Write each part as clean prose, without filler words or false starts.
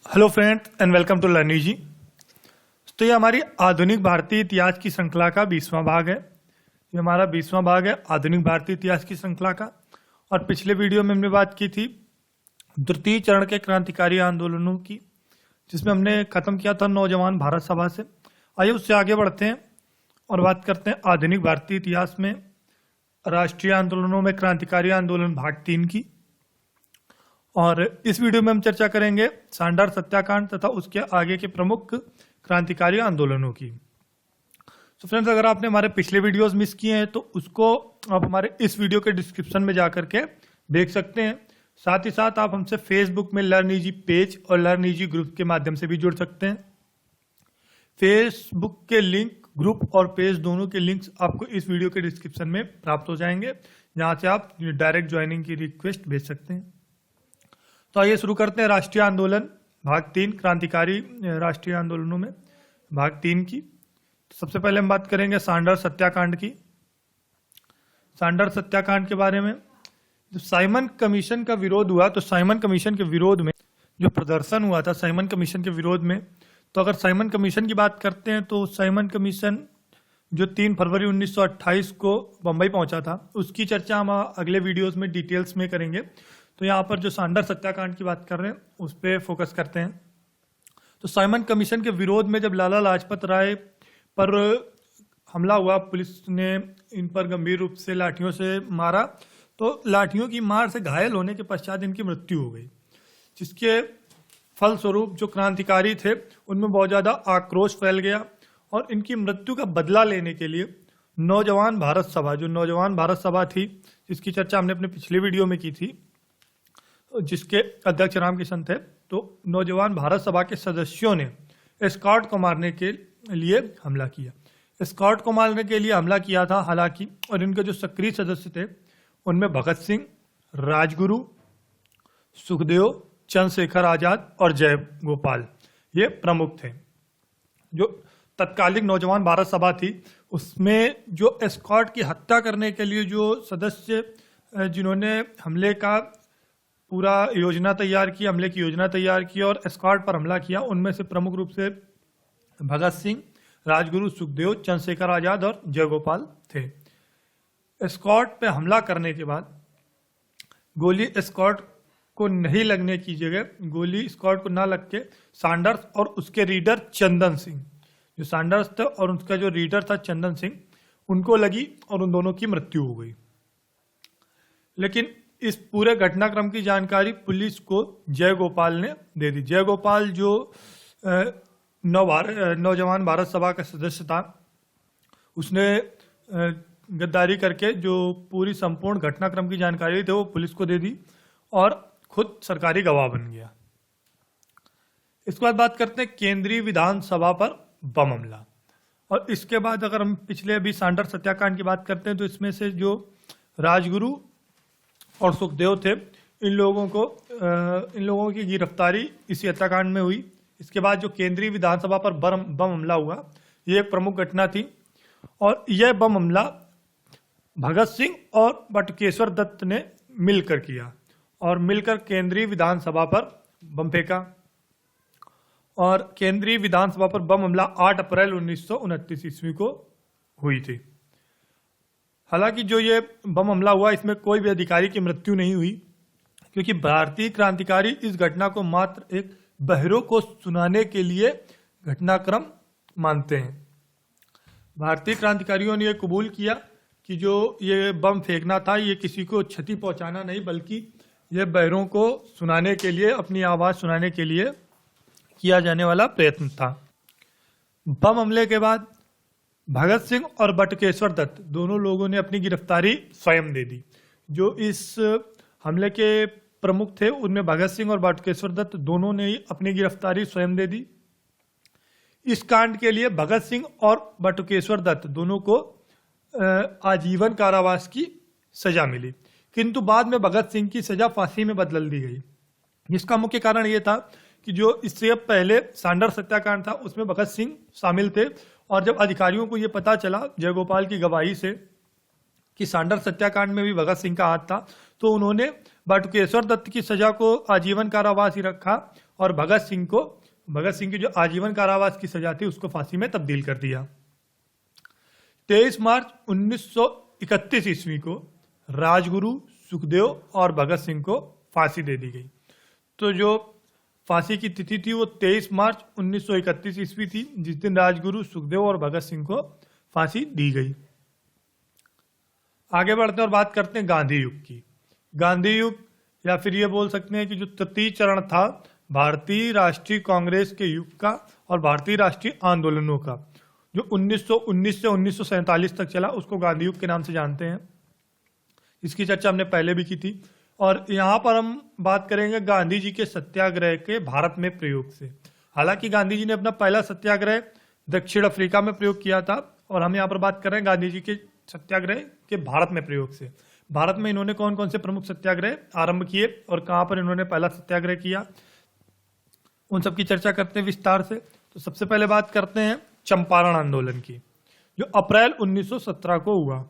Hello friends and welcome to learning ji. तो ये हमारी आधुनिक भारतीय इतिहास की श्रृंखला का 20वां भाग है। ये हमारा 20वां भाग है आधुनिक भारतीय इतिहास की श्रृंखला का। और पिछले वीडियो में हमने बात की थी तृतीय चरण के क्रांतिकारी आंदोलनों की, जिसमें हमने खत्म किया था नौजवान भारत सभा से। आइए उससे आगे बढ़ते हैं और बात करते हैं आधुनिक भारतीय इतिहास में राष्ट्रीय आंदोलनों में क्रांतिकारी आंदोलन भाग 3 की। और इस वीडियो में हम चर्चा करेंगे सांडार सत्याकांड तथा उसके आगे के प्रमुख क्रांतिकारी आंदोलनों की। तो फ्रेंड्स, अगर आपने हमारे पिछले वीडियोस मिस किए हैं तो उसको आप हमारे इस वीडियो के डिस्क्रिप्शन में जाकर के देख सकते हैं। साथ ही साथ आप हमसे फेसबुक में लर्न ईजी पेज और लर्न ईजी ग्रुप के माध्यम से भी जुड़ सकते हैं। फेसबुक के लिंक, ग्रुप और पेज दोनों के लिंक्स आपको इस वीडियो के डिस्क्रिप्शन में प्राप्त हो जाएंगे, जहां से आप डायरेक्ट ज्वाइनिंग की रिक्वेस्ट भेज सकते हैं। तो आइए शुरू करते हैं राष्ट्रीय आंदोलन भाग 3, क्रांतिकारी राष्ट्रीय आंदोलनों में भाग 3 की। सबसे पहले हम बात करेंगे सांडार सत्याकांड की। सांडार सत्याकांड के बारे में जब साइमन कमीशन का विरोध हुआ, तो साइमन कमीशन के विरोध में जो प्रदर्शन हुआ था, साइमन कमीशन के विरोध में, तो अगर साइमन कमीशन की बात करते हैं तो साइमन कमीशन जो 3 फरवरी 1928 को बंबई पहुंचा था, उसकी चर्चा हम अगले वीडियोस में डिटेल्स में करेंगे। तो यहाँ पर जो सांडार सत्याकांड की बात कर रहे हैं उस पर फोकस करते हैं। तो साइमन कमीशन के विरोध में जब लाला लाजपत राय पर हमला हुआ, पुलिस ने इन पर गंभीर रूप से लाठियों से मारा, तो लाठियों की मार से घायल होने के पश्चात इनकी मृत्यु हो गई, जिसके फलस्वरूप जो क्रांतिकारी थे उनमें बहुत ज़्यादा आक्रोश फैल गया। और इनकी मृत्यु का बदला लेने के लिए नौजवान भारत सभा, जो नौजवान भारत सभा थी जिसकी चर्चा हमने अपने पिछले वीडियो में की थी, जिसके अध्यक्ष रामकिशन थे, तो नौजवान भारत सभा के सदस्यों ने एस्कॉर्ट को मारने के लिए हमला किया। एस्कॉर्ट को मारने के लिए हमला किया था हालांकि, और इनके जो सक्रिय सदस्य थे उनमें भगत सिंह, राजगुरु, सुखदेव, चंद्रशेखर आजाद और जय गोपाल ये प्रमुख थे। जो तत्कालीन नौजवान भारत सभा थी उसमें जो एस्कॉर्ट की हत्या करने के लिए जो सदस्य जिन्होंने हमले का पूरा योजना तैयार की, हमले की योजना तैयार की और एस्कॉर्ट पर हमला किया, उनमें से प्रमुख रूप से भगत सिंह, राजगुरु, सुखदेव, चंद्रशेखर आजाद और जयगोपाल थे। एस्कॉर्ट पे हमला करने के बाद गोली एस्कॉर्ट को नहीं लगने की जगह, गोली एस्कॉर्ट को ना लग के सांडर्स और उसके रीडर चंदन सिंह, जो सांडर्स थे और उसका जो रीडर था चंदन सिंह, उनको लगी और उन दोनों की मृत्यु हो गई। लेकिन इस पूरे घटनाक्रम की जानकारी पुलिस को जय गोपाल ने दे दी। जय गोपाल जो नौजवान भारत सभा का सदस्य था, उसने गद्दारी करके जो पूरी संपूर्ण घटनाक्रम की जानकारी थी वो पुलिस को दे दी और खुद सरकारी गवाह बन गया। इसके बाद बात करते हैं केंद्रीय विधानसभा पर बम हमला। और इसके बाद अगर हम पिछले अभी सांडार सत्याकांड की बात करते हैं तो इसमें से जो राजगुरु और सुखदेव थे, इन लोगों की गिरफ्तारी इसी हत्याकांड में हुई। इसके बाद जो केंद्रीय विधानसभा पर बम हमला हुआ, ये एक प्रमुख घटना थी। और यह बम हमला भगत सिंह और बटुकेश्वर दत्त ने मिलकर किया और मिलकर केंद्रीय विधानसभा पर बम फेंका। और केंद्रीय विधानसभा पर बम हमला 8 अप्रैल 1929 ईस्वी को हुई थी। हालांकि जो ये बम हमला हुआ इसमें कोई भी अधिकारी की मृत्यु नहीं हुई, क्योंकि भारतीय क्रांतिकारी इस घटना को मात्र एक बहरों को सुनाने के लिए घटनाक्रम मानते हैं। भारतीय क्रांतिकारियों ने यह कबूल किया कि जो ये बम फेंकना था ये किसी को क्षति पहुंचाना नहीं, बल्कि यह बहरों को सुनाने के लिए, अपनी आवाज सुनाने के लिए किया जाने वाला प्रयत्न था। बम हमले के बाद भगत सिंह और बटुकेश्वर दत्त दोनों लोगों ने अपनी गिरफ्तारी स्वयं दे दी। जो इस हमले के प्रमुख थे उनमें भगत सिंह और बटुकेश्वर दत्त दोनों ने ही अपनी गिरफ्तारी स्वयं दे दी। इस कांड के लिए भगत सिंह और बटुकेश्वर दत्त दोनों को आजीवन कारावास की सजा मिली, किंतु बाद में भगत सिंह की सजा फांसी में बदल दी गई। इसका मुख्य कारण ये था कि जो इससे पहले सांडार सत्याकांड था उसमें भगत सिंह शामिल थे, और जब अधिकारियों को यह पता चला जयगोपाल की गवाही से कि सांडार सत्याकांड में भी भगत सिंह का हाथ था, तो उन्होंने बटुकेश्वर दत्त की सजा को आजीवन कारावास ही रखा और भगत सिंह की जो आजीवन कारावास की सजा थी उसको फांसी में तब्दील कर दिया। 23 मार्च 1931 ईस्वी को राजगुरु, सुखदेव और भगत सिंह को फांसी दे दी गई। तो जो फांसी की तिथि थी वो 23 मार्च 1931 ईस्वी थी, जिस दिन राजगुरु, सुखदेव और भगत सिंह को फांसी दी गई। आगे बढ़ते हैं और बात करते हैं गांधी युग की। गांधी युग या फिर ये बोल सकते हैं कि जो तृतीय चरण था भारतीय राष्ट्रीय कांग्रेस के युग का और भारतीय राष्ट्रीय आंदोलनों का, जो 1919 से 1947 तक चला, उसको गांधी युग के नाम से जानते हैं। इसकी चर्चा हमने पहले भी की थी। और यहाँ पर हम बात करेंगे गांधी जी के सत्याग्रह के भारत में प्रयोग से। हालांकि गांधी जी ने अपना पहला सत्याग्रह दक्षिण अफ्रीका में प्रयोग किया था, और हम यहाँ पर बात कर रहे हैं गांधी जी के सत्याग्रह के भारत में प्रयोग से। भारत में इन्होंने कौन कौन से प्रमुख सत्याग्रह आरंभ किए और कहाँ पर इन्होंने पहला सत्याग्रह किया, उन सब की चर्चा करते हैं विस्तार से। तो सबसे पहले बात करते हैं चंपारण आंदोलन की, जो अप्रैल 1917 को हुआ।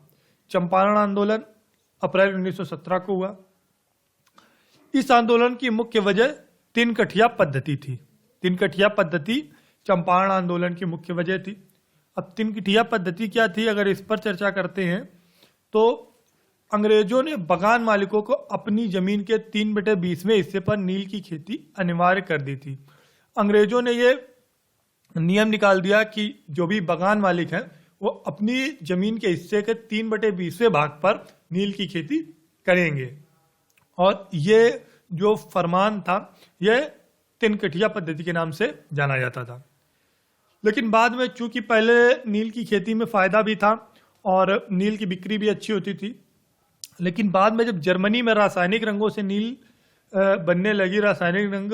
चंपारण आंदोलन अप्रैल 1917 को हुआ। इस आंदोलन की मुख्य वजह तीन कठिया पद्धति थी। तीन कठिया पद्धति चंपारण आंदोलन की मुख्य वजह थी। अब तीन कठिया पद्धति क्या थी, अगर इस पर चर्चा करते हैं तो अंग्रेजों ने बगान मालिकों को अपनी जमीन के 3/20वें हिस्से पर नील की खेती अनिवार्य कर दी थी। अंग्रेजों ने ये नियम निकाल दिया कि जो भी बगान मालिक हैं वो अपनी जमीन के हिस्से के 3/20वें भाग पर नील की खेती करेंगे। और ये जो फरमान था ये तिनकठिया पद्धति के नाम से जाना जाता था। लेकिन बाद में चूंकि पहले नील की खेती में फायदा भी था और नील की बिक्री भी अच्छी होती थी, लेकिन बाद में जब जर्मनी में रासायनिक रंगों से नील बनने लगी, रासायनिक रंग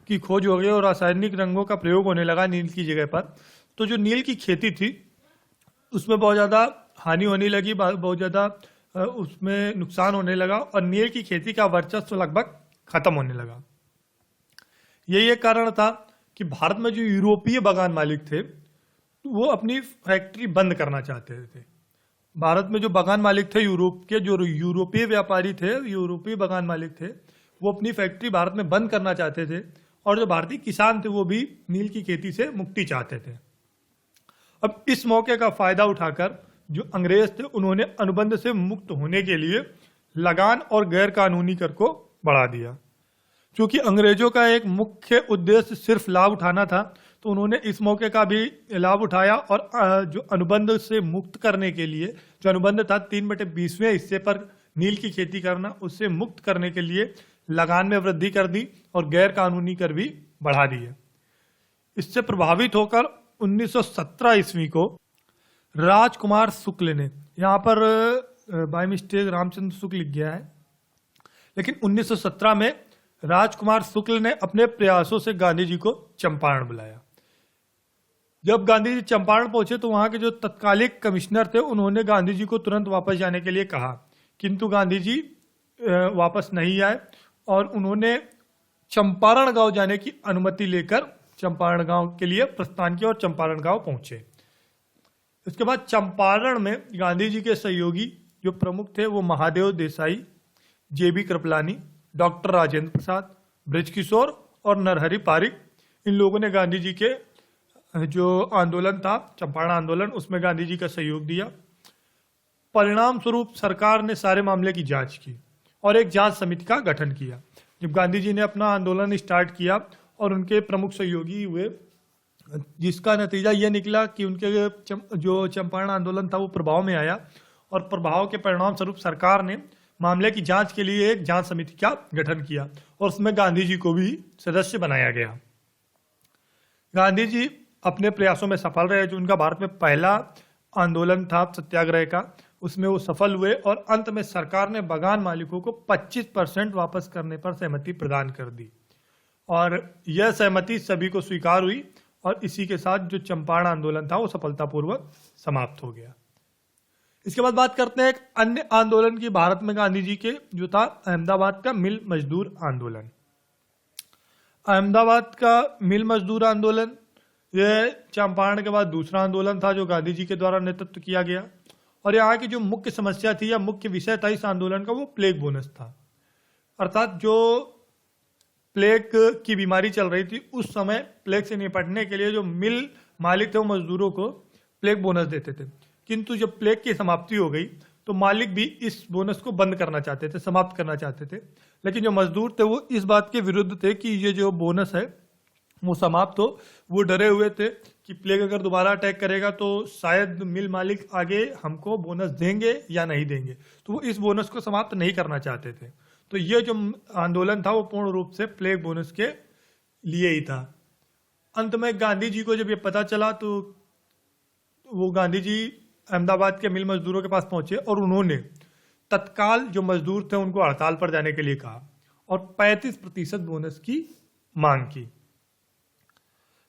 की खोज हो गई और रासायनिक रंगों का प्रयोग होने लगा नील की जगह पर, तो जो नील की खेती थी उसमें बहुत ज़्यादा हानि होने लगी, बहुत ज़्यादा उसमें नुकसान होने लगा और नील की खेती का वर्चस्व लगभग खत्म होने लगा। यही एक कारण था कि भारत में जो यूरोपीय बगान मालिक थे वो अपनी फैक्ट्री बंद करना चाहते थे। भारत में जो बगान मालिक थे यूरोप के, जो यूरोपीय व्यापारी थे, यूरोपीय बगान मालिक थे, वो अपनी फैक्ट्री भारत में बंद करना चाहते थे। और जो भारतीय किसान थे वो भी नील की खेती से मुक्ति चाहते थे। अब इस मौके का फायदा उठाकर जो अंग्रेज थे उन्होंने अनुबंध से मुक्त होने के लिए लगान और गैर कानूनी कर को बढ़ा दिया। क्योंकि अंग्रेजों का एक मुख्य उद्देश्य सिर्फ लाभ उठाना था, तो उन्होंने इस मौके का भी लाभ उठाया और जो अनुबंध से मुक्त करने के लिए, जो अनुबंध था 3/20वें हिस्से पर नील की खेती करना, उससे मुक्त करने के लिए लगान में वृद्धि कर दी और गैर कानूनी कर भी बढ़ा दिए। इससे प्रभावित होकर 1917 ईस्वी को राजकुमार शुक्ल ने, यहाँ पर बाय मिस्टेक रामचंद्र शुक्ल लिख गया है, लेकिन 1917 में राजकुमार शुक्ल ने अपने प्रयासों से गांधी जी को चंपारण बुलाया। जब गांधी जी चंपारण पहुंचे तो वहां के जो तत्कालिक कमिश्नर थे उन्होंने गांधी जी को तुरंत वापस जाने के लिए कहा, किंतु गांधी जी वापस नहीं आए और उन्होंने चंपारण गांव जाने की अनुमति लेकर चंपारण गांव के लिए प्रस्थान किया और चंपारण गांव पहुंचे। इसके बाद चंपारण में गांधी जी के सहयोगी जो प्रमुख थे वो महादेव देसाई, जेबी कृपलानी, डॉक्टर राजेंद्र प्रसाद, ब्रजकिशोर और नरहरि पारिक, इन लोगों ने गांधी जी के जो आंदोलन था चंपारण आंदोलन, उसमें गांधी जी का सहयोग दिया। परिणाम स्वरूप सरकार ने सारे मामले की जांच की और एक जांच समिति का गठन किया। जब गांधी जी ने अपना आंदोलन स्टार्ट किया और उनके प्रमुख सहयोगी हुए, जिसका नतीजा यह निकला कि उनके जो चंपारण आंदोलन था वो प्रभाव में आया और प्रभाव के परिणाम स्वरूप सरकार ने मामले की जांच के लिए एक जांच समिति का गठन किया और उसमें गांधी जी को भी सदस्य बनाया गया। गांधी जी अपने प्रयासों में सफल रहे। जो उनका भारत में पहला आंदोलन था सत्याग्रह का, उसमें वो सफल हुए और अंत में सरकार ने बगान मालिकों को 25% वापस करने पर सहमति प्रदान कर दी और यह सहमति सभी को स्वीकार हुई और इसी के साथ जो चंपारण आंदोलन था वो सफलतापूर्वक समाप्त हो गया। इसके बाद बात करते हैं एक अन्य आंदोलन की भारत में गांधी जी के, जो था अहमदाबाद का मिल मजदूर आंदोलन। अहमदाबाद का मिल मजदूर आंदोलन यह चंपारण के बाद दूसरा आंदोलन था जो गांधी जी के द्वारा नेतृत्व किया गया और यहाँ की जो मुख्य समस्या थी या मुख्य विषय था इस आंदोलन का वो प्लेग बोनस था। अर्थात जो प्लेग की बीमारी चल रही थी उस समय प्लेग से निपटने के लिए जो मिल मालिक थे वो मजदूरों को प्लेग बोनस देते थे, किंतु जब प्लेग की समाप्ति हो गई तो मालिक भी इस बोनस को बंद करना चाहते थे, समाप्त करना चाहते थे। लेकिन जो मजदूर थे वो इस बात के विरुद्ध थे कि ये जो बोनस है वो समाप्त हो। वो डरे हुए थे कि प्लेग अगर दोबारा अटैक करेगा तो शायद मिल मालिक आगे हमको बोनस देंगे या नहीं देंगे, तो वो इस बोनस को समाप्त नहीं करना चाहते थे। तो ये जो आंदोलन था वो पूर्ण रूप से प्लेग बोनस के लिए ही था। अंत में गांधी जी को जब ये पता चला तो वो गांधी जी अहमदाबाद के मिल मजदूरों के पास पहुंचे और उन्होंने तत्काल जो मजदूर थे उनको हड़ताल पर जाने के लिए कहा और 35% बोनस की मांग की।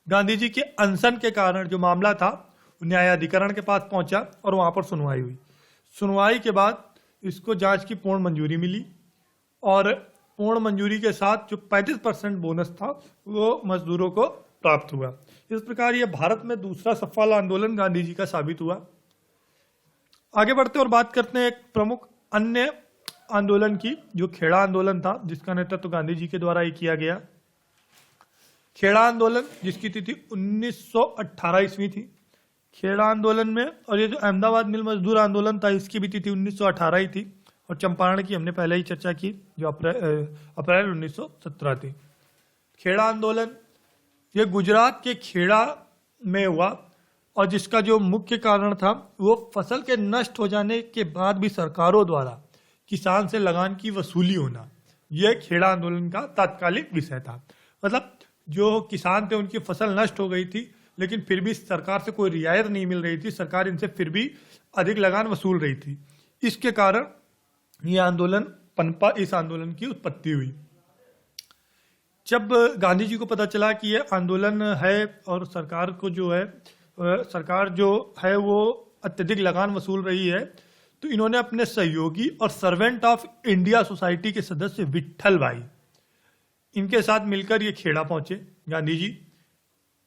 गांधी जी के अनशन के कारण जो मामला था न्यायाधिकरण के पास पहुंचा और वहां पर सुनवाई हुई। सुनवाई के बाद इसको जांच की पूर्ण मंजूरी मिली और पूर्ण मंजूरी के साथ जो 35% बोनस था वो मजदूरों को प्राप्त हुआ। इस प्रकार यह भारत में दूसरा सफल आंदोलन गांधी जी का साबित हुआ। आगे बढ़ते और बात करते हैं एक प्रमुख अन्य आंदोलन की, जो खेड़ा आंदोलन था, जिसका नेतृत्व गांधी जी के द्वारा ही किया गया। खेड़ा आंदोलन जिसकी तिथि 1918 ईस्वी थी। खेड़ा आंदोलन में, और ये जो अहमदाबाद मिल मजदूर आंदोलन था इसकी भी तिथि 1918 ही थी, और चंपारण की हमने पहले ही चर्चा की जो अप्रैल 1917 थी। खेड़ा आंदोलन ये गुजरात के खेड़ा में हुआ और जिसका जो मुख्य कारण था वो फसल के नष्ट हो जाने के बाद भी सरकारों द्वारा किसान से लगान की वसूली होना। यह खेड़ा आंदोलन का तात्कालिक विषय था। मतलब जो किसान थे उनकी फसल नष्ट हो गई थी लेकिन फिर भी सरकार से कोई रियायत नहीं मिल रही थी, सरकार इनसे फिर भी अधिक लगान वसूल रही थी। इसके कारण यह आंदोलन पनपा, इस आंदोलन की उत्पत्ति हुई। जब गांधी जी को पता चला कि यह आंदोलन है और सरकार को जो है सरकार जो है वो अत्यधिक लगान वसूल रही है, तो इन्होंने अपने सहयोगी और सर्वेंट ऑफ इंडिया सोसाइटी के सदस्य विट्ठल भाई, इनके साथ मिलकर ये खेड़ा पहुंचे। गांधी जी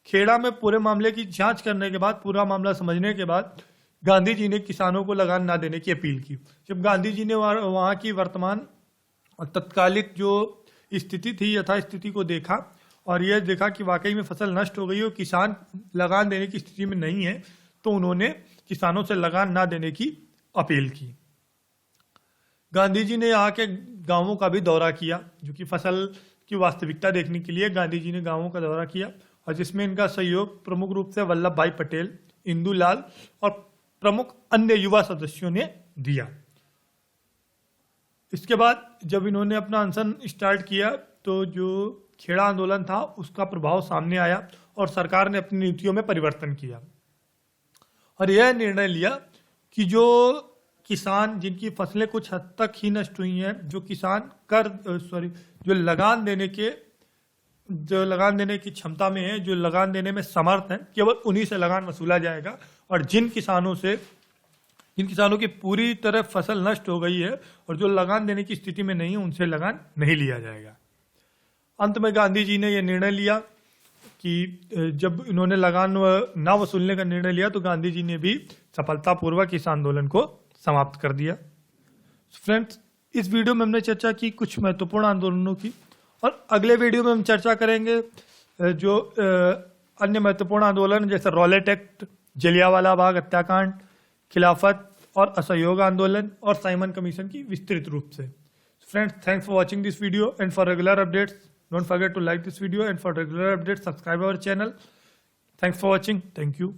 खेड़ा में पूरे मामले की जांच करने के बाद, पूरा मामला समझने के बाद गांधी जी ने किसानों को लगान ना देने की अपील की। जब गांधी जी ने वहां की वर्तमान और तत्कालिक जो स्थिति थी, यथा स्थिति को देखा और यह देखा कि वाकई में फसल नष्ट हो गई और किसान लगान देने की स्थिति में नहीं है, तो उन्होंने किसानों से लगान ना देने की अपील की। गांधी जी ने यहाँ के गांवों का भी दौरा किया, जो कि फसल की वास्तविकता देखने के लिए गांधी जी ने गांवों का दौरा किया, और जिसमें इनका सहयोग प्रमुख रूप से वल्लभ भाई पटेल, इंदुलाल और प्रमुख अन्य युवा सदस्यों ने दिया। इसके बाद जब इन्होंने अपना अनशन स्टार्ट किया तो जो खेड़ा आंदोलन था उसका प्रभाव सामने आया और सरकार ने अपनी नीतियों में परिवर्तन किया और यह निर्णय लिया कि जो किसान जिनकी फसलें कुछ हद तक ही नष्ट हुई हैं, जो किसान जो लगान देने की क्षमता में है, जो लगान देने में समर्थ है, केवल उन्हीं से लगान वसूला जाएगा। और जिन किसानों की पूरी तरह फसल नष्ट हो गई है और जो लगान देने की स्थिति में नहीं है, उनसे लगान नहीं लिया जाएगा। अंत में गांधी जी ने यह निर्णय लिया कि जब इन्होंने लगान ना वसूलने का निर्णय लिया तो गांधी जी ने भी सफलतापूर्वक इस आंदोलन को समाप्त कर दिया। फ्रेंड्स, इस वीडियो में हमने चर्चा की कुछ महत्वपूर्ण आंदोलनों की, और अगले वीडियो में हम चर्चा करेंगे जो अन्य महत्वपूर्ण आंदोलन जैसे रॉलेट एक्ट, जलियांवाला बाग हत्याकांड, खिलाफत और असहयोग आंदोलन और साइमन कमीशन की विस्तृत रूप से। Friends, thanks for watching this video, and for regular updates, don't forget to like this video, and for regular updates, subscribe our channel. Thanks for watching. Thank you.